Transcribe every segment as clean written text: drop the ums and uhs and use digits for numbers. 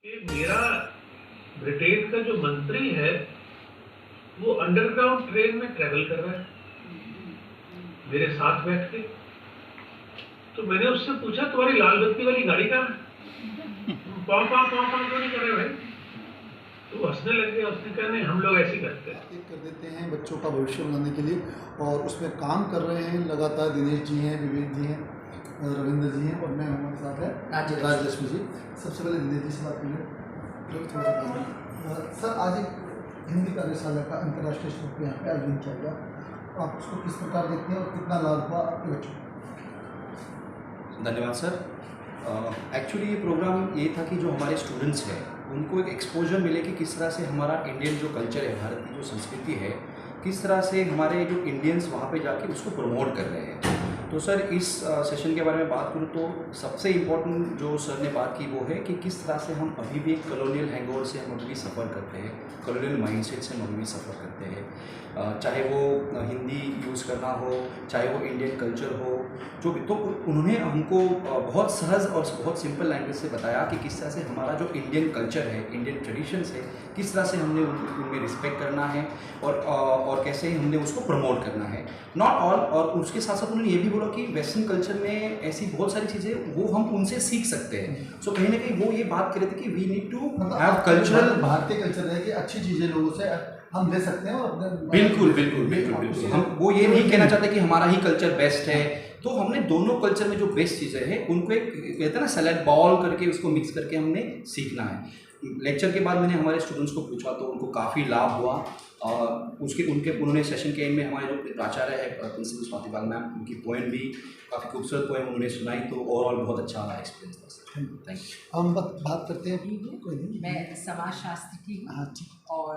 कि मेरा ब्रिटेन का जो मंत्री है वो अंडरग्राउंड ट्रेन में ट्रेवल कर रहा है मेरे साथ बैठ के। तो मैंने उससे पूछा तुम्हारी लाल बत्ती वाली गाड़ी कहाँ है? पाँव पाँव पाँव पाँव क्यों नहीं कर रहे भाई? तो वो हंसने लग गया। उसने कहा नहीं, हम लोग ऐसे ही करते हैं। कर देते हैं बच्चों का भविष्य बनाने के लिए और उसमें काम कर रहे हैं लगातार। दिनेश जी हैं, विवेक जी हैं, रविंद्र जी हैं और मैं हमारे साथ है राजलक्ष्मी जी। सबसे पहले दिनेश जी से बात करें। सर, आज एक हिंदी कार्यशाला का अंतर्राष्ट्रीय स्तर पर यहाँ पे आयोजन किया गया, आप उसको किस प्रकार देखते हैं और कितना लाभ हुआ आपके बच्चों को? धन्यवाद सर। एक्चुअली ये प्रोग्राम ये था कि जो हमारे स्टूडेंट्स हैं उनको एक एक्सपोजर मिले कि किस तरह से हमारा इंडियन जो कल्चर है, भारत की जो संस्कृति है, किस तरह से हमारे जो इंडियंस वहाँ पे जाके उसको प्रमोट कर रहे हैं। तो सर इस सेशन के बारे में बात करूँ तो सबसे इम्पोर्टेंट जो सर ने बात की वो है कि किस तरह से हम अभी भी कॉलोनियल हैंगओवर से हम अभी भी सफ़र करते हैं, कॉलोनियल माइंडसेट से हम अभी भी सफ़र करते हैं। चाहे वो हिंदी यूज़ करना हो, चाहे वो इंडियन कल्चर हो, जो भी। तो उन्होंने हमको बहुत सहज और बहुत सिंपल लैंग्वेज से बताया कि किस तरह से हमारा जो इंडियन कल्चर है, इंडियन ट्रेडिशंस है, किस तरह से हमने उनमें रिस्पेक्ट करना है और कैसे हमने उसको प्रमोट करना है। नॉट ऑल, और उसके साथ साथ उन्होंने ये भी बोला कि वेस्टर्न कल्चर में ऐसी बहुत सारी चीज़ें वो हम उनसे सीख सकते हैं। सो कहीं ना कहीं वो ये बात कर रहे थे कि we need to have cultural, भारतीय कल्चर है कि अच्छी चीज़ें लोगों से हम ले सकते हैं और अपने बिल्कुल बिल्कुल बिल्कुल बिल्कुल हम वो ये नहीं कहना चाहते कि हमारा ही कल्चर बेस्ट है। तो हमने दोनों कल्चर में जो बेस्ट चीज़ें हैं उनको एक कहते हैं ना सैलेड बॉल करके उसको मिक्स करके हमने सीखना है। लेक्चर के बाद मैंने हमारे स्टूडेंट्स को पूछा तो उनको काफ़ी लाभ हुआ। उन्होंने सेशन के एंड में हमारे जो प्राचार्य है प्रिंसिपल स्वाति बाग मैम, उनकी पोएम भी काफ़ी खूबसूरत पोएम उन्होंने सुनाई। तो ओवरऑल बहुत अच्छा रहा एक्सपीरियंस था सर। Thank you. हम बात करते हैं। कोई नहीं, मैं समाजशास्त्र की हूँ। हाँ ठीक। और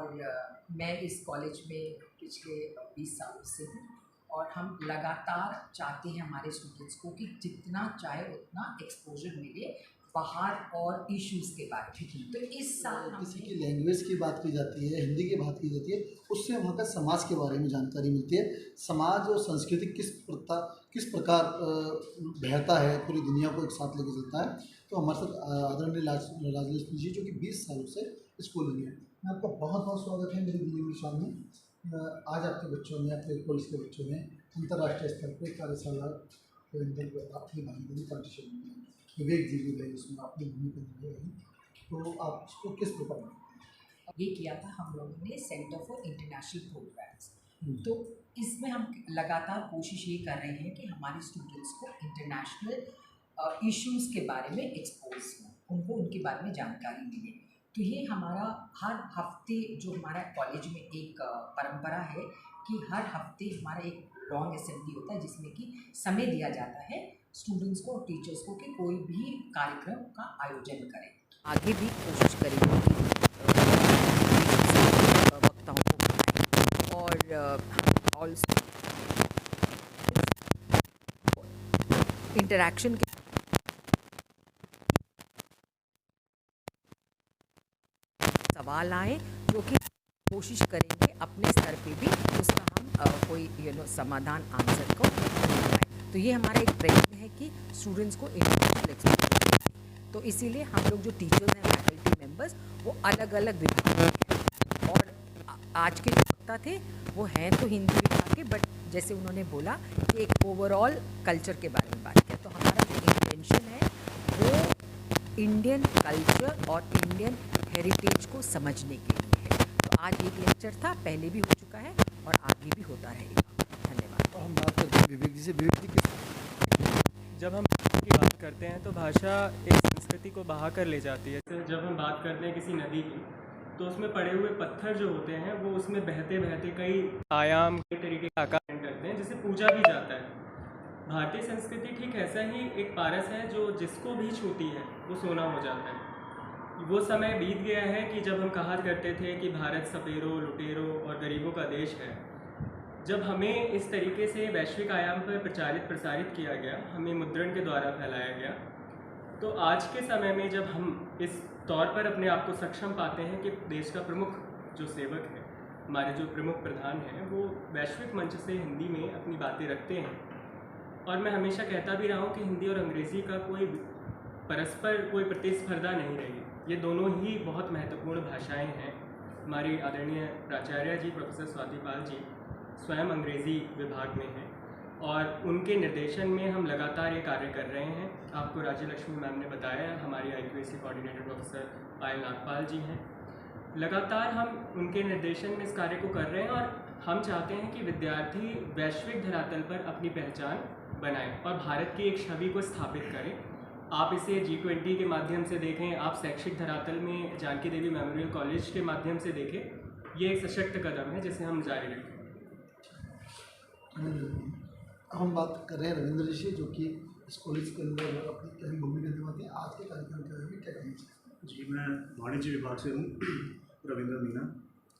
मैं इस कॉलेज में पिछले 20 सालों से हूँ और हम लगातार चाहते हैं हमारे स्टूडेंट्स को कि जितना चाहे उतना एक्सपोजर मिले बाहर और इश्यूज़ के बारे में। तो इस साल किसी की लैंग्वेज की बात की जाती है, हिंदी की बात की जाती है, उससे वहाँ का समाज के बारे में जानकारी मिलती है। समाज और संस्कृति किस प्रकार बहता है, पूरी दुनिया को एक साथ लेके चलता है। तो हमारे साथ आदरणीय राजलक्ष्मी जी जो कि 20 सालों से स्कूल में है। मैं आपका बहुत बहुत स्वागत है मेरी दिल्ली में शाम में। आज आपके बच्चों ने, अपने कॉलेज के बच्चों ने अंतर्राष्ट्रीय स्तर पर कार्यशाला के अंदर अपनी भागीदारी पार्टिसिपेट की है। विवेक जी भी रहे उसमें, अपनी भूमिका निभाई। तो आप उसको किस प्रकार ये किया था हम लोगों ने सेंटर फॉर इंटरनेशनल प्रोग्राम्स। तो इसमें हम लगातार कोशिश ये कर रहे हैं कि हमारे स्टूडेंट्स को इंटरनेशनल इश्यूज़ के बारे में एक्सपोज हो, उनको उनके बारे में जानकारी मिले। तो ये हमारा हर हफ्ते जो हमारा कॉलेज में एक परंपरा है कि हर हफ्ते हमारा एक लॉन्ग असेंबली होता है जिसमें कि समय दिया जाता है स्टूडेंट्स को और टीचर्स को कि कोई भी कार्यक्रम का आयोजन करें। आगे भी कोशिश करेंगे कि वक्ताओं को बुलाएं और इंटरैक्शन के सवाल आए जो कि कोशिश करेंगे अपने स्तर पे भी उसका हम कोई समाधान आंसर को बनाएं। तो ये हमारा एक प्रयत्न है कि स्टूडेंट्स को इंटरनेशनल एक्सपोजर। तो इसीलिए हम लोग जो टीचर्स हैं, फैकल्टी मेंबर्स, वो अलग अलग विभाग हैं। और आज के जो वक्ता थे वो हैं तो हिंदी विभाग के, बट जैसे उन्होंने बोला कि एक ओवरऑल कल्चर के बारे में बात किया। तो हमारा जो इंटेंशन है वो इंडियन कल्चर और इंडियन हेरिटेज को समझने के लिए है। तो आज एक लेक्चर था, पहले भी हो चुका है और आगे भी होता रहेगा। धन्यवाद। और हम बात करते हैं विवेक जी से। विवेक जी जब हम की बात करते हैं तो भाषा एक संस्कृति को बहा कर ले जाती है। जब हम बात करते हैं किसी नदी की तो उसमें पड़े हुए पत्थर जो होते हैं वो उसमें बहते बहते कई आयाम, कई तरीके का आकार करते हैं जिसे पूजा भी जाता है। भारतीय संस्कृति ठीक ऐसा ही एक पारस है जो जिसको भी छूती है वो सोना हो जाता है। वो समय बीत गया है कि जब हम कहा करते थे कि भारत सपेरों, लुटेरों और गरीबों का देश है। जब हमें इस तरीके से वैश्विक आयाम पर प्रसारित किया गया, हमें मुद्रण के द्वारा फैलाया गया, तो आज के समय में जब हम इस तौर पर अपने आप को सक्षम पाते हैं कि देश का प्रमुख जो सेवक है, हमारे जो प्रमुख प्रधान हैं, वो वैश्विक मंच से हिंदी में अपनी बातें रखते हैं। और मैं हमेशा कहता भी रहा हूँ कि हिंदी और अंग्रेज़ी का कोई परस्पर कोई प्रतिस्पर्धा नहीं रही। ये दोनों ही बहुत महत्वपूर्ण भाषाएं हैं। हमारी आदरणीय प्राचार्य जी प्रोफेसर स्वाति पाल जी स्वयं अंग्रेज़ी विभाग में हैं और उनके निर्देशन में हम लगातार ये कार्य कर रहे हैं। आपको राज्य लक्ष्मी मैम ने बताया, हमारी IQAC कोऑर्डिनेटर प्रोफेसर पायल नागपाल जी हैं। लगातार हम उनके निर्देशन में इस कार्य को कर रहे हैं और हम चाहते हैं कि विद्यार्थी वैश्विक धरातल पर अपनी पहचान बनाएं और भारत की एक छवि को स्थापित करें। आप इसे G20 के माध्यम से देखें, आप शैक्षिक धरातल में जानकी देवी मेमोरियल कॉलेज के माध्यम से देखें, ये एक सशक्त कदम है जिसे हम जारी रखें। हम बात कर रहे हैं रविंद्र जी से, जो कि इस कॉलेज के अंदर अपनी अहम भूमिका निभाते हैं। आज के कार्यक्रम के बारे में क्या कहेंगे? जी, मैं वाणिज्य विभाग से हूँ, रविंद्र मीना।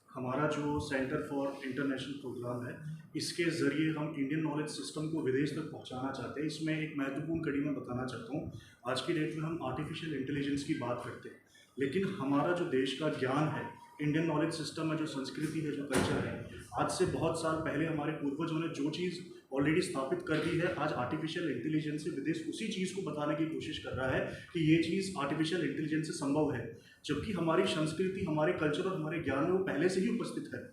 हमारा जो सेंटर फॉर इंटरनेशनल प्रोग्राम है, इसके ज़रिए हम इंडियन नॉलेज सिस्टम को विदेश तक पहुँचाना चाहते हैं। इसमें एक महत्वपूर्ण कड़ी मैं बताना चाहता हूँ। आज की डेट में हम आर्टिफिशियल इंटेलिजेंस की बात करते हैं, लेकिन हमारा जो देश का ज्ञान है, इंडियन नॉलेज सिस्टम है, जो संस्कृति है, जो कल्चर है, आज से बहुत साल पहले हमारे पूर्वजों ने जो चीज़ ऑलरेडी स्थापित कर दी है, आज आर्टिफिशियल इंटेलिजेंस से विदेश उसी चीज़ को बताने की कोशिश कर रहा है कि ये चीज़ आर्टिफिशियल इंटेलिजेंस से संभव है, जबकि हमारी संस्कृति, हमारे कल्चर और हमारे ज्ञान में वो पहले से ही उपस्थित है।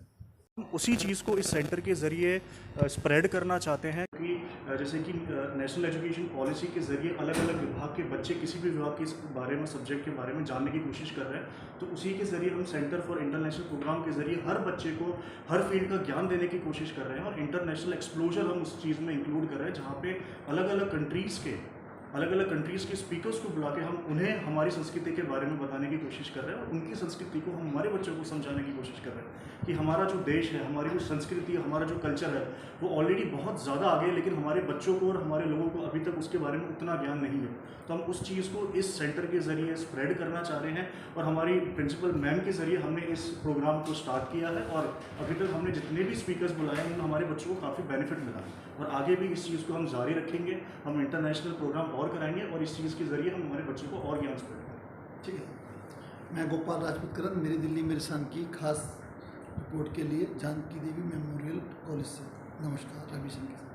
हम उसी चीज़ को इस सेंटर के ज़रिए स्प्रेड करना चाहते हैं कि जैसे कि नेशनल एजुकेशन पॉलिसी के ज़रिए अलग अलग विभाग के बच्चे किसी भी विभाग के इस बारे में, सब्जेक्ट के बारे में जानने की कोशिश कर रहे हैं, तो उसी के ज़रिए हम सेंटर फॉर इंटरनेशनल प्रोग्राम के ज़रिए हर बच्चे को हर फील्ड का ज्ञान देने की कोशिश कर रहे हैं और इंटरनेशनल एक्सप्लोजर हम उस चीज़ में इंक्लूड कर रहे हैं, जहाँ पे अलग अलग कंट्रीज़ के स्पीकर्स को बुला के हम उन्हें हमारी संस्कृति के बारे में बताने की कोशिश कर रहे हैं और उनकी संस्कृति को हम हमारे बच्चों को समझाने की कोशिश कर रहे हैं कि हमारा जो देश है, हमारी जो संस्कृति है, हमारा जो कल्चर है, वो ऑलरेडी बहुत ज़्यादा आगे है, लेकिन हमारे बच्चों को और हमारे लोगों को अभी तक उसके बारे में उतना ज्ञान नहीं है। तो हम उस चीज़ को इस सेंटर के ज़रिए स्प्रेड करना चाह रहे हैं और हमारी प्रिंसिपल मैम के ज़रिए हमने इस प्रोग्राम को स्टार्ट किया है और अभी तक हमने जितने भी स्पीकर्स बुलाए हैं, उनमें हमारे बच्चों को काफ़ी बेनिफिट मिला है और आगे भी इस चीज़ को हम जारी रखेंगे। हम इंटरनेशनल प्रोग्राम और कराएंगे और इस चीज़ के ज़रिए हम हमारे बच्चों को और ज्ञान स्प्रेड करेंगे। ठीक है, मैं गोपाल राजपूत करन, मेरी दिल्ली मेरे सन की खास रिपोर्ट के लिए जानकी देवी मेमोरियल कॉलेज से। नमस्कार, रवि शंकर।